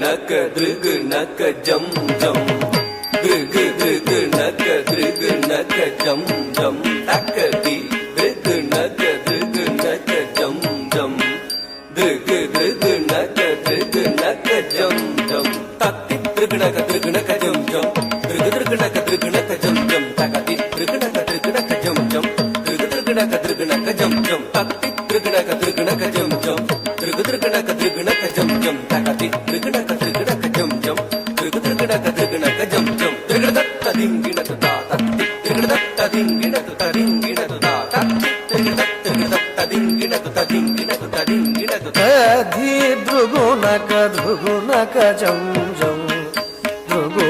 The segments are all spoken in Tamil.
நக திருகு நக ஜம் ஜம் திருகு திருகு நக திருகு நக ஜம் ஜம் தக்கதி திருகு நக திருகு நக ஜம் ஜம் திருகு திருகு நக திருகு நக ஜம் ஜம் தத்தி திருகு நக திருகு நக ஜம் ஜம் திருகு திருகு நக திருகு நக ஜம் ஜம் தக்கதி திருகு நக திருகு நக ஜம் ஜம் திருகு திருகு நக திருகு நக ஜம் ஜம் தத்தி திருகு நக திருகு நக ஜம் ஜம் திருகு திருகு நக திருகு நக ஜம் ஜம் தக்கதி திருகு நக திருகு நக ஜம் ஜம் திருகு திருகு நக திருகு நக ஜம் ஜம் திருகு தத்த திங்கிணது தா தத்தி திருகு தத்த திங்கிணது தரிங்கிணது தா தத்தி திருகு தத்த திங்கிணது தரிங்கிணது தரிங்கிணது ததி த்ருகு நக த்ருகு நக ஜம் ஜம் த்ருகு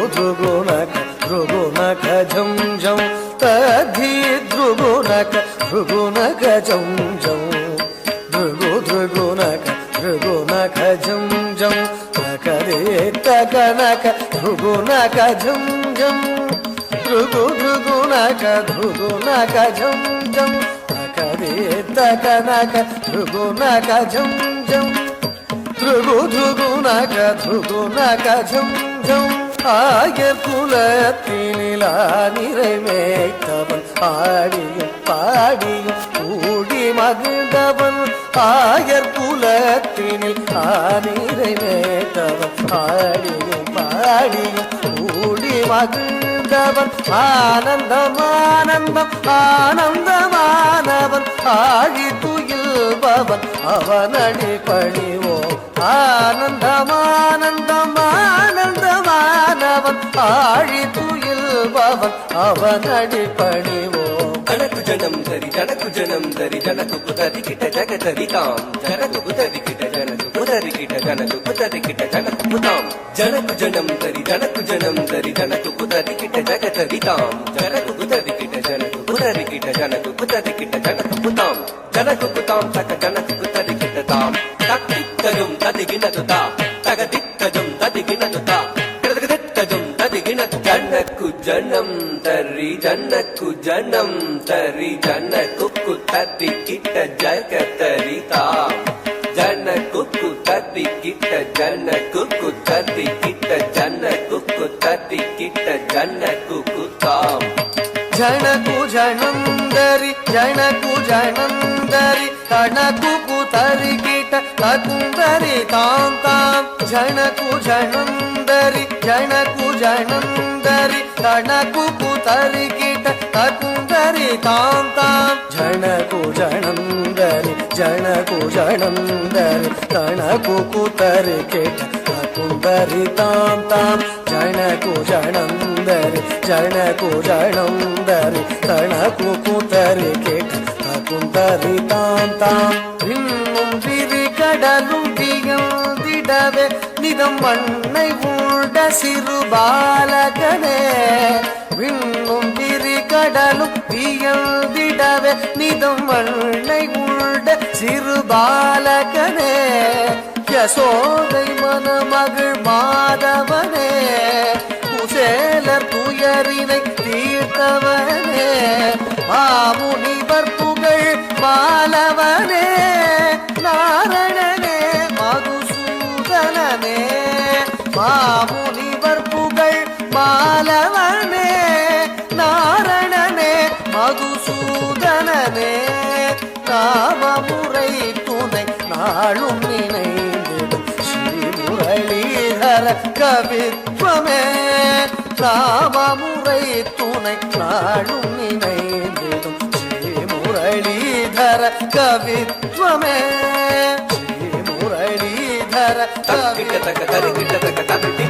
த்ருகு நக ஜம் ஜம் ததி த்ருகு நக ஜம் ஜம் த்ருகு த்ருகு நக ஜம் ஜம் தகரே தகனக த்ருகு நக ஜம் ஜம் த்ருகு த்ருகு நக ஜம் ஜம் தகரே தகனக த்ருகு நக ஜம் ஜம் த்ருகு த்ருகு நக ஜம் ஜம் ஆயர் குலத்தினிலா நிறைவேற்றவன் ஆடியும் பாடியும் கூடி மகிழ்ந்தவன் ஆயர் குலத்தினில் நிறைவேற்றவன் ஆடியும் பாடியும் கூடி மகிழ்ந்தவன் ஆனந்தம் ஆனந்தம் ஆனந்தமானவன் ஆழி துயில்பவன் அவனடி பணிவோம் ஆனந்தம் ஆனந்தம் ஆனந்தமானவன் ஆழி துயில்பவன் அவனடி பணிவோம் ஜனக்கு ஜனம் தரி ஜனக்கு ஜனம் தரி ஜனக்கு குதரி கிட்ட ஜகதரி தாம் ஜனக்கு குதரி கிட்ட ஜனக்கு குதரி கிட்ட ஜனக்கு குதரி கிட்ட ஜனக்கு குதாம் ஜனக்கு ஜனம் தரி ஜனக்கு ஜனம் தரி ஜனக்கு குதரி கிட்ட ஜகதரி தாம் ஜனக்கு குதரி கிட்ட ஜனக்கு குதரி கிட்ட ஜனக்கு குதரி கிட்ட ஜனக்கு குதாம் ஜனக்கு குதாம் தக ஜனக்கு குதரி கிட்ட தாம் தத்தித்தஜம் ததிகினது தா தகதித்தஜம் ததிகினது தா கிடதகதித்தஜம் ததிகினது ஜனக்கு ஜனம் தரி ஜனக்கு ஜனம் தரி ஜனக்கு குதரி கிட்ட ஜகதரி தாம் ஜனக்கு குதரி கிட்ட ஜனக்கு குதரி கிட்ட ஜனக்கு குதரி கிட்ட ஜனக்கு குதாம் ஜனகு ஜனந்தரி ஜனகு ஜனந்தரி தனகு குதரி கிட்ட தகுந்தரி தாம் தாம் ஜனகு ஜனந்தரி ஜனகு ஜனந்தரி தனகு குதரி கிட்ட தகுந்தரி தாம் தாம் ஜனகு ஜனந்தரி ஜனகு ஜனந்தரி தனகு குதரி கிட்ட தகுந்தரி தாம் தாம் ஜனகு ஜனந்தரி ஜனகு ஜனந்தரி தனகு குதரி கிட்ட தகுந்தரி தாம் தாம் இன்னும் விரி கடலும் திகழ்ந்திடவே நிதம் மண்ணை உண்ட சிறு பாலகனே விண்ணும் விரி கடலும் திகழ்ந்திடவே நிதம் மண்ணை உண்ட சிறு பாலகனே யசோதை மனமகள் மாதவனே குசேலர் துயரினை தீர்த்தவனே மாமுனிவர் புகழ் மாலவனே நாரணனே மதுசூதனனே மாமுனிவர் புகழ் மாலவனே நாரணனே மதுசூதனனே நாமமுறை துணை நாளும் நினைந்திடும் ஸ்ரீ முரளீதர கவித்வமே நாமமுறை துணை நாளும் நினைந்திடும் ஸ்ரீ முரளீதர கவித்வமே ஸ்ரீ முரளீதர தக்கிட்ட தக்க தரிக்கிட்ட தக்க தவிட்டி